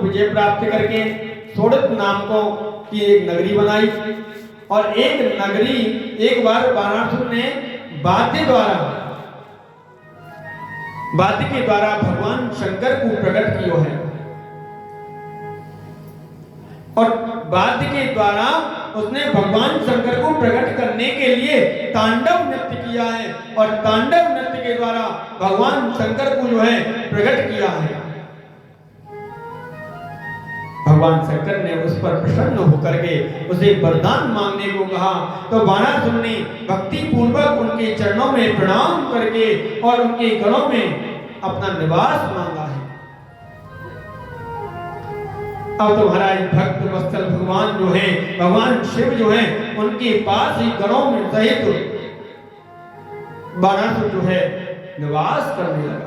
विजय प्राप्त करके सोड़त नाम को की एक नगरी बनाई। और एक बार बाणासुर ने वाद्य के द्वारा भगवान शंकर को प्रकट किया है। और वाद्य के द्वारा उसने भगवान शंकर को प्रकट करने के लिए तांडव नृत्य किया है। और तांडव नृत्य के द्वारा भगवान शंकर को जो है प्रकट किया है। भगवान शंकर ने उस पर प्रसन्न होकर के उसे वरदान मांगने को कहा। तो बाणासुर ने भक्ति पूर्वक उनके चरणों में प्रणाम करके और उनके गलों में अपना निवास मांगा है। अब तो महाराज भक्त वत्सल भगवान जो है, भगवान शिव जो है, उनके पास ही गलों में सहित बाणासुर जो है निवास करने लगा।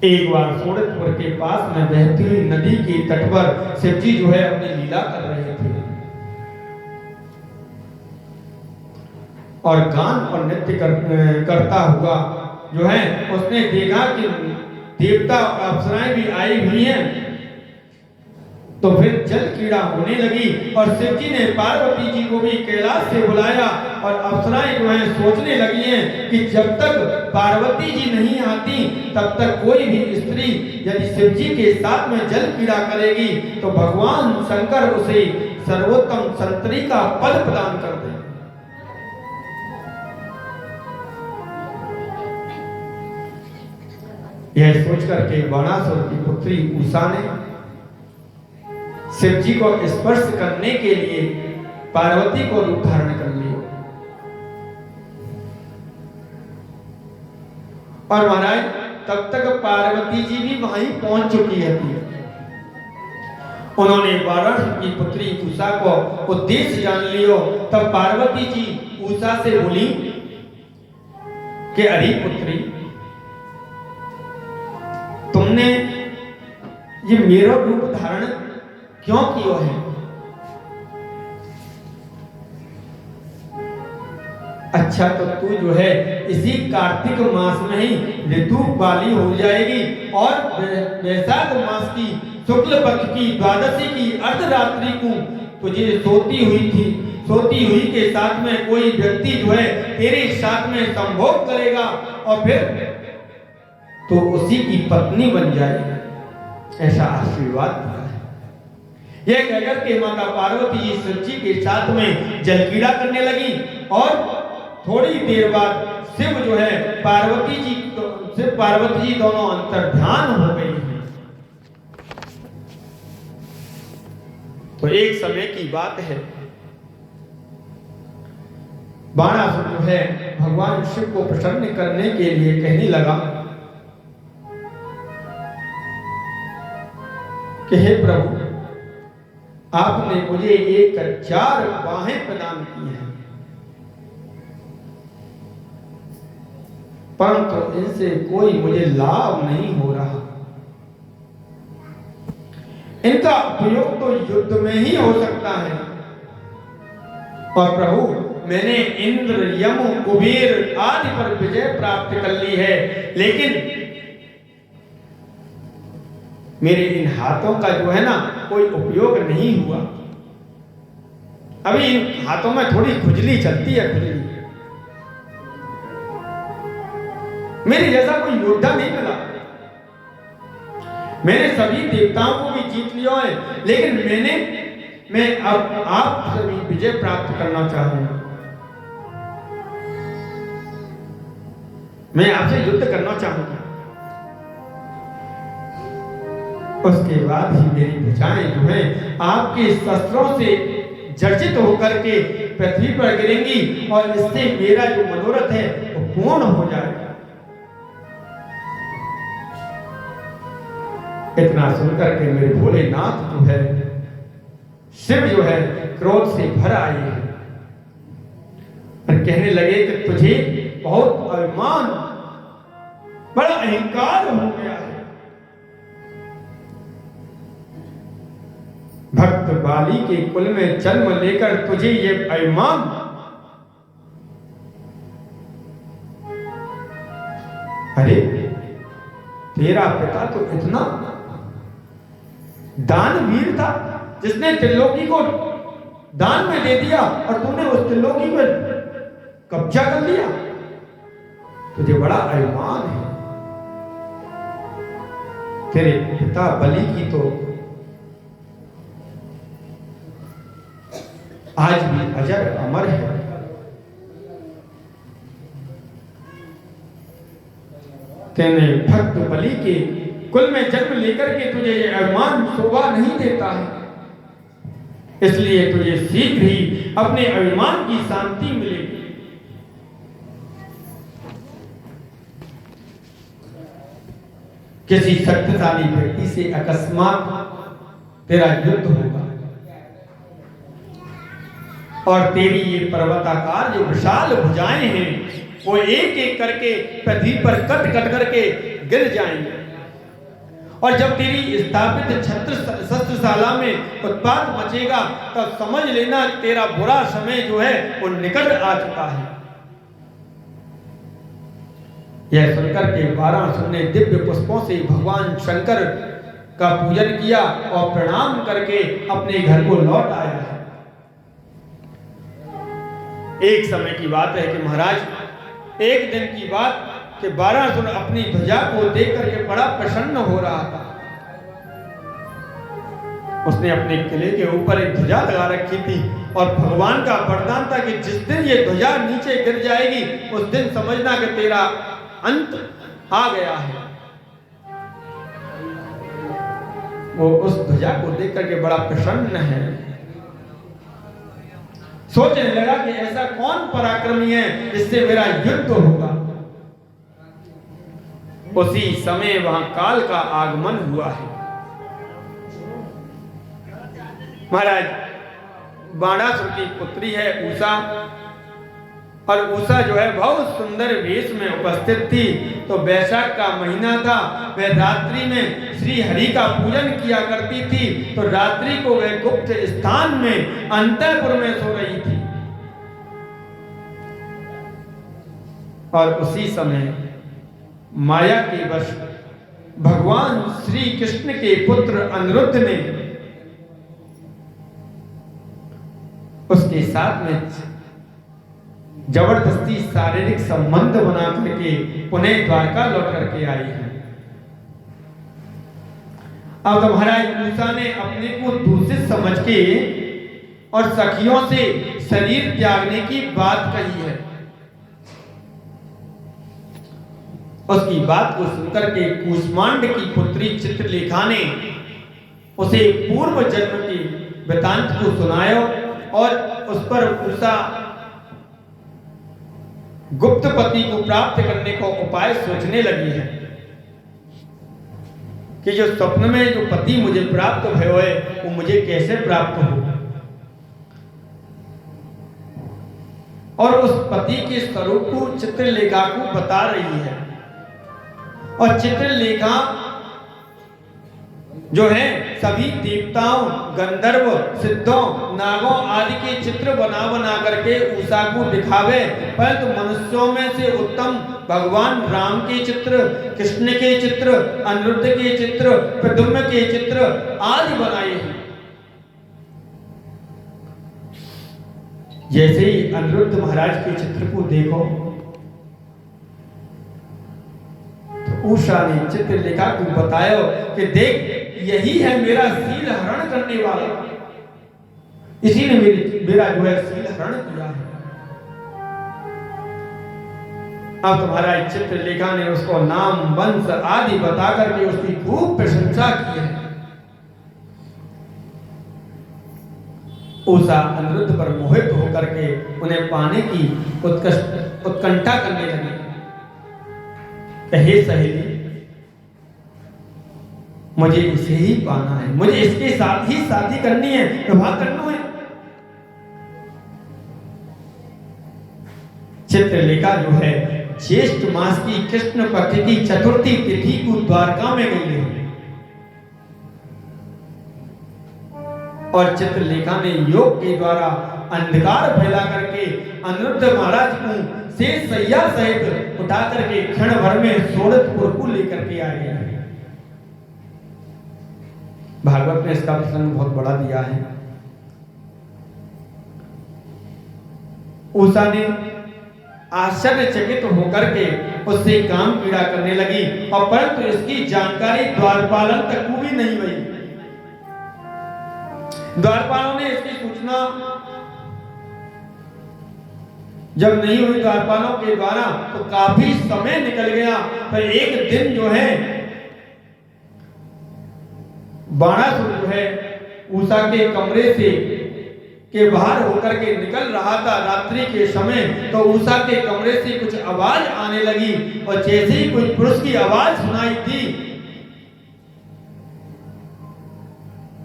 एक बार सोड़तपुर के पास में बहती हुई नदी के तट पर शिवजी जो है अपनी लीला कर रहे थे। और गान और नृत्य करता हुआ जो है उसने देखा कि देवता अप्सराएं भी आई हुई हैं। तो फिर जल कीड़ा होने लगी और शिवजी ने पार्वती जी को भी कैलाश से बुलाया। और अप्सराएं जो है सोचने लगी हैं कि जब तक पार्वती जी नहीं आती तब तक कोई भी स्त्री यदि शिवजी के साथ में जल कीड़ा करेगी तो भगवान शंकर उसे सर्वोत्तम संतरी का पद प्रदान कर देंगे। यह सोचकर के बाणासुर की पुत्री उषा ने शिवजी को स्पर्श करने के लिए पार्वती को रूप धारण कर लिया। और महाराज तब तक पार्वती जी भी वहीं पहुंच चुकी थी। उन्होंने बाणासुर की पुत्री उषा को उद्देश्य जान लियो। तब पार्वती जी उषा से बोली कि अरे पुत्री, तुमने ये मेरा रूप धारण क्यों किया है? अच्छा, तो तू जो है इसी कार्तिक मास में ही ऋतु वाली हो जाएगी और वैशाख मास की शुक्ल पक्ष की द्वादशी की अर्धरात्रि को तुझे सोती हुई के साथ में कोई व्यक्ति जो है तेरे साथ में संभोग करेगा और फिर तो उसी की पत्नी बन जाएगी। ऐसा आशीर्वाद दिया है। यह कहकर के माता पार्वती जी शिवजी के साथ में जलक्रीड़ा करने लगी। और थोड़ी देर बाद शिव जो है पार्वती जी दोनों अंतर्ध्यान हो गई हैं। तो एक समय की बात है, बाणासुर जो है भगवान शिव को प्रसन्न करने के लिए कहने लगा कि हे प्रभु, आपने मुझे एक 4 बाहें प्रदान की हैं, परंतु इनसे कोई मुझे लाभ नहीं हो रहा। इनका उपयोग तो युद्ध में ही हो सकता है। और प्रभु, मैंने इंद्र, यम, कुबेर आदि पर विजय प्राप्त कर ली है, लेकिन मेरे इन हाथों का जो है ना कोई उपयोग नहीं हुआ। अभी इन हाथों में थोड़ी खुजली चलती है, खुजली। मेरे जैसा कोई योद्धा नहीं मिला। मैंने सभी देवताओं को भी जीत लिया है, लेकिन मैं अब आप सभी विजय प्राप्त करना चाहूंगा। मैं आपसे युद्ध करना चाहूंगा। उसके बाद ही मेरी भुजाएं जो हैं आपके शस्त्रों से जर्जित होकर के पृथ्वी पर गिरेंगी और इससे मेरा जो मनोरथ है वो पूर्ण हो जाएगा। इतना सुनकर के मेरे भोलेनाथ जो है, शिव जो है क्रोध से भर आए हैं और कहने लगे कि तुझे बहुत अभिमान, बड़ा अहंकार हो गया है। भक्त बाली के कुल में जन्म लेकर तुझे ये अभिमान, अरे तेरा पिता तो इतना दानवीर था जिसने त्रिलोकी को दान में दे दिया और तूने उस त्रिलोकी पर कब्जा कर लिया। तुझे बड़ा अभिमान है। तेरे पिता बलि की तो आज भी अजर अमर है। तेने भक्त बलि के कुल में जन्म लेकर के तुझे ये अभिमान शोभा नहीं देता है, इसलिए तुझे शीघ्र ही अपने अभिमान की शांति मिलेगी। किसी शक्तिशाली व्यक्ति से अकस्मात तेरा युद्ध होगा और तेरी ये पर्वताकार जो विशाल भुजाएं हैं वो एक एक करके पृथ्वी पर कट कट करके गिर जाएंगे। और जब तेरी स्थापित शस्त्रशाला में उत्पात मचेगा तब समझ लेना तेरा बुरा समय जो है वो निकट आ चुका है। यह सुनकर के वाराणसी ने दिव्य पुष्पों से भगवान शंकर का पूजन किया और प्रणाम करके अपने घर को लौट आया है। एक समय की बात है कि महाराज, एक दिन की बात कि वाराणसी अपनी ध्वजा को देख करके बड़ा प्रसन्न हो रहा था। उसने अपने किले के ऊपर एक ध्वजा लगा रखी थी और भगवान का वरदान था कि जिस दिन ये ध्वजा नीचे गिर जाएगी उस दिन समझना कि तेरा अंत आ गया है। वो उस ध्वजा को देख करके बड़ा प्रसन्न है। सोचने लगा कि ऐसा कौन पराक्रमी है जिससे मेरा युद्ध होगा। उसी समय वहां काल का आगमन हुआ है। महाराज, बाणासुर की पुत्री है उषा, और उषा जो है बहुत सुंदर वेश में उपस्थित थी। तो वैशाख का महीना था, वह रात्रि में श्री हरि का पूजन किया करती थी। तो रात्रि को वह गुप्त स्थान में अंतःपुर में सो रही थी। और उसी समय माया के वश भगवान श्री कृष्ण के पुत्र अनिरुद्ध ने उसके साथ में जबरदस्ती शारीरिक संबंध बना करके पुनः द्वारका लौट करके आई है। अब तो महाराज उषा ने अपने को दूषित समझ के और सखियों से शरीर त्यागने की बात कही है। उसकी बात को सुनकर के कूष्मांड की पुत्री चित्रलेखा ने उसे पूर्व जन्म के वृतांत को सुनाया और उस पर उषा गुप्त पति को प्राप्त करने का उपाय सोचने लगी है कि जो स्वप्न में जो पति मुझे प्राप्त भयो है वो मुझे कैसे प्राप्त हो, और उस पति के स्वरूप को चित्रलेखा को बता रही है। और चित्रलेखा जो है सभी देवताओं, गंधर्व, सिद्धों, नागों आदि के चित्र बना बना करके उषा को दिखावे, परंतु मनुष्यों में से उत्तम भगवान राम के चित्र, कृष्ण के चित्र, अनिरुद्ध के चित्र, प्रद्युम्न के चित्र आदि बनाए हैं। जैसे ही अनिरुद्ध महाराज के चित्र को देखो तो उषा ने चित्रलेखा को बताया कि देख यही है मेरा शील हरण करने वाला, इसी ने मेरा जो है शील हरण किया है। अब तुम्हारा चित्रलेखा ने उसको नाम, वंश आदि बता करके उसकी खूब प्रशंसा की है। उषा अनिरुद्ध पर मोहित होकर के उन्हें पाने की उत्कंठा करने लगी। हे सहेली, मुझे इसे ही पाना है, मुझे इसके साथ ही शादी करनी है, विवाह करना है। चित्रलेखा जो है ज्येष्ठ मास की कृष्ण पक्ष की चतुर्थी तिथि को द्वारका में गई है और चित्रलेखा ने योग के द्वारा अंधकार फैला करके अनिरुद्ध महाराज को शेष सैया सहित उठा करके क्षण भर में सोरठपुर को लेकर के आ गया। भागवत ने इसका प्रसंग बहुत बड़ा दिया है। उषा ने आश्चर्यचकित होकर के उससे काम पीड़ा करने लगी और परंतु इसकी जानकारी द्वारपालन तक को भी नहीं हुई। द्वारपालों ने इसकी सूचना जब नहीं हुई द्वारपालों के द्वारा तो काफी समय निकल गया। तो एक दिन जो है बाणासुर जो है उषा के कमरे से के बाहर होकर के निकल रहा था रात्रि के समय। तो उषा के कमरे से कुछ आवाज आने लगी और जैसे ही कोई पुरुष की आवाज सुनाई दी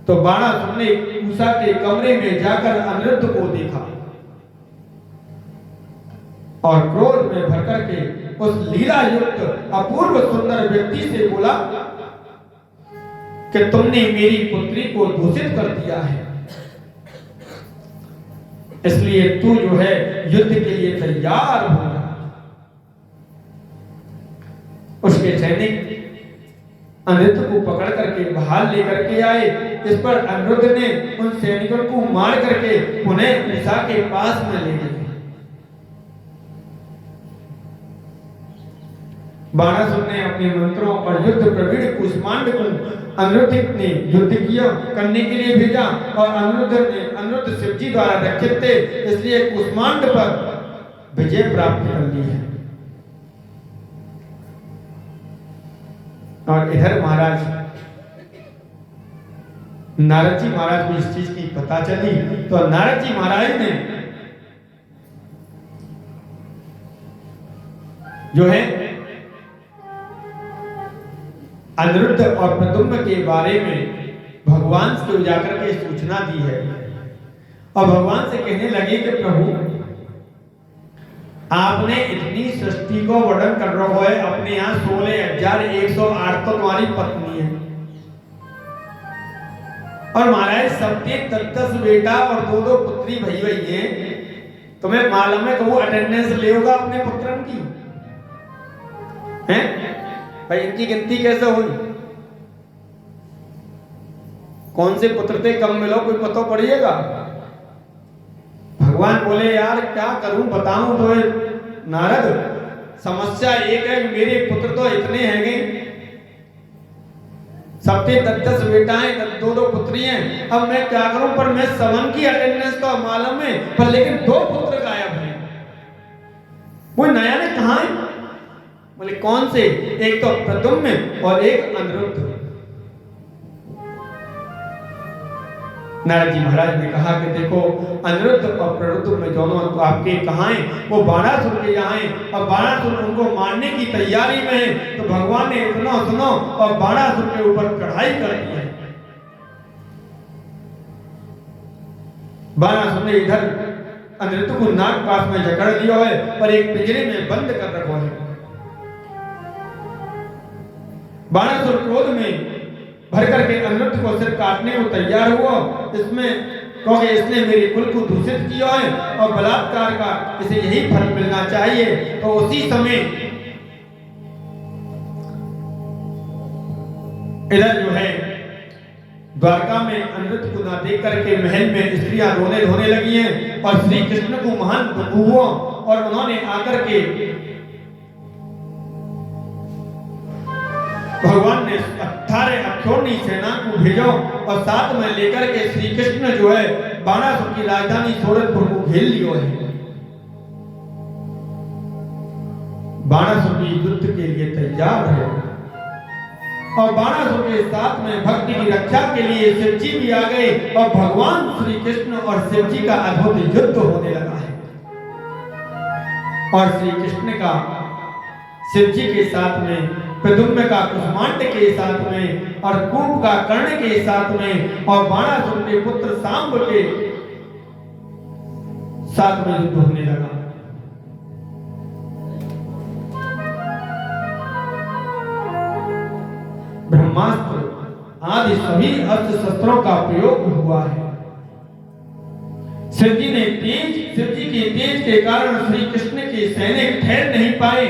तो बाणासुर ने उषा के कमरे में जाकर अनिरुद्ध को देखा और क्रोध में भर करके उस लीला युक्त अपूर्व सुंदर व्यक्ति से बोला कि तुमने मेरी पुत्री को दूषित कर दिया है, इसलिए तू जो है युद्ध के लिए तैयार हो जा। उसके सैनिक अनिरुद्ध को पकड़ करके बाहर लेकर के आए। इस पर अनिरुद्ध ने उन सैनिकों को मार करके उन्हें उषा के पास में ले गए। बाणासुर ने अपने मंत्रों और युद्ध प्रवीण कुष्मांड को अनिरुद्ध ने युद्ध किया करने के लिए भेजा और अनिरुद्ध शिवजी द्वारा रक्षित थे, इसलिए कुष्मांड पर विजय प्राप्त कर ली है। और इधर महाराज नारद जी महाराज को इस चीज की पता चली तो नारद जी महाराज ने जो है अनिरुद्ध और प्रद्युम्न के बारे में भगवान से जाकर के सूचना दी है और भगवान से कहने लगे कि प्रभु आपने इतनी सृष्टि को वर्णन कर रहा है, अपने यहाँ 16,108 तो तुम्हारी पत्नी है और महाराज सबके 10 बेटा और 2 पुत्री भई भई है। तुम्हें मालूम है कि वो अटेंडेंस ले होगा अपने पुत्रन की हैं? भाई इनकी गिनती कैसे हुई? कौन से पुत्र थे कम मिलो कोई पता पड़िएगा? भगवान बोले यार क्या करूं बताऊं तो नारद समस्या एक है मेरे पुत्र तो इतने हैं सबके 10 बेटा हैं 2 पुत्री हैं। अब मैं क्या करूं पर मैं समन की अटेंडेंस तो मालूम है पर लेकिन 2 पुत्र गायब हैं। वो नया ने कहा है? बोले कौन से? एक तो प्रद्युम्न और एक अनिरुद्ध। नारद जी महाराज ने कहा कि देखो अनिरुद्ध और प्रद्युम्न दोनों तो आपके कहाँ हैं? वो बाणासुर के यहाँ हैं और बाणासुर उनको मारने की तैयारी में है। तो भगवान ने इतना सुनो और बाणासुर के ऊपर चढ़ाई कर दी है। बाणासुर ने इधर अनिरुद्ध को नाग पास में जकड़ लिया है और एक पिंजरे में बंद कर रखा है। बाणासुर क्रोध में भर करके अनिरुद्ध को सिर काटने को तैयार हुआ। इसमें क्योंकि इसने मेरे कुल को दूषित किया है और बलात्कार का इसे यही फल मिलना चाहिए। तो उसी समय इधर जो है द्वारका में अनिरुद्ध को ना देख करके महल में स्त्रियां रोने धोने लगी हैं और श्री कृष्ण को महान दुख हुआ और उन्होंने आकर के भगवान ने 18 अक्षौणी सेना को भेजा और साथ में लेकर के श्री कृष्ण जो है बाणासुर की राजधानी सोरठपुर को घेर लिया है। बाणासुर भी युद्ध के लिए तैयार है और बाणासुर के साथ में भक्ति की रक्षा के लिए शिवजी भी आ गए और भगवान श्री कृष्ण और शिवजी का अद्भुत युद्ध होने लगा है। और श्री कृष्ण का शिवजी के साथ में, प्रद्युम्न का कुष्मांड के साथ में और कूप का कर्ण के साथ में और बाणासुर के पुत्र सांब के साथ में युद्ध होने लगा। ब्रह्मास्त्र आदि सभी अस्त्र शस्त्रों का प्रयोग हुआ है। शिवजी ने शिव जी के तेज के कारण श्री कृष्ण के सैनिक ठहर नहीं पाए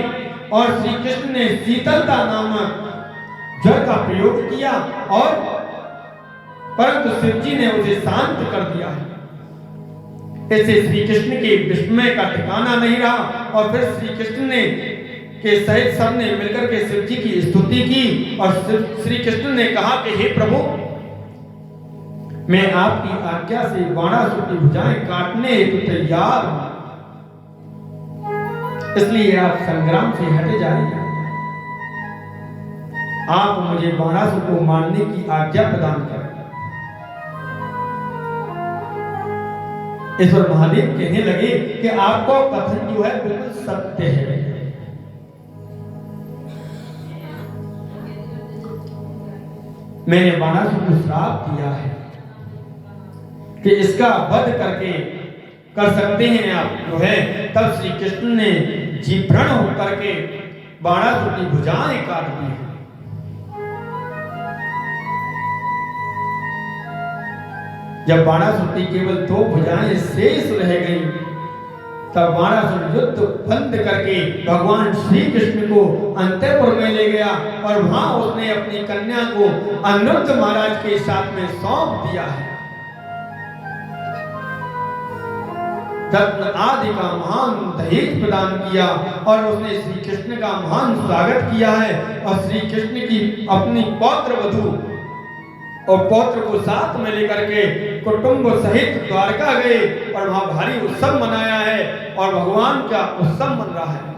और श्री कृष्ण ने शीतलता नामक जल का प्रयोग किया और परंतु शिव जी ने उसे शांत कर दिया है। ऐसे श्री कृष्ण के विस्मय का ठिकाना नहीं रहा और फिर श्री कृष्ण ने के सहित सबने मिलकर के शिव जी की स्तुति की और श्री कृष्ण ने कहा कि हे प्रभु, मैं आपकी आज्ञा से बाणासुर की भुजाएं काटने हेतु तैयार हूं, इसलिए आप संग्राम से हटे जाइए। आप मुझे बाणासुर को मारने की आज्ञा प्रदान करें। ईश्वर महादेव कहने लगे कि आपको कथन जो है बिल्कुल सत्य है। मैंने बाणासुर को श्राप दिया है कि इसका वध करके कर सकते हैं आप जो है। तब श्री कृष्ण ने जीभ्रण होकर के बाणासुर की भुजाएं काट दी है। जब बाणासुर की केवल 2 भुजाएं शेष रह गई तब बाणासुर युद्ध बंद करके भगवान श्री कृष्ण को अंतःपुर में ले गया और वहां उसने अपनी कन्या को अनिरुद्ध महाराज के साथ में सौंप दिया है। रत्न आदि का महान दहेज प्रदान किया और उसने श्री कृष्ण का महान स्वागत किया है और श्री कृष्ण की अपनी पौत्र वधू और पौत्र को साथ में लेकर के कुटुंब सहित द्वारका गए और वहां भारी उत्सव मनाया है और भगवान का उत्सव मन रहा है।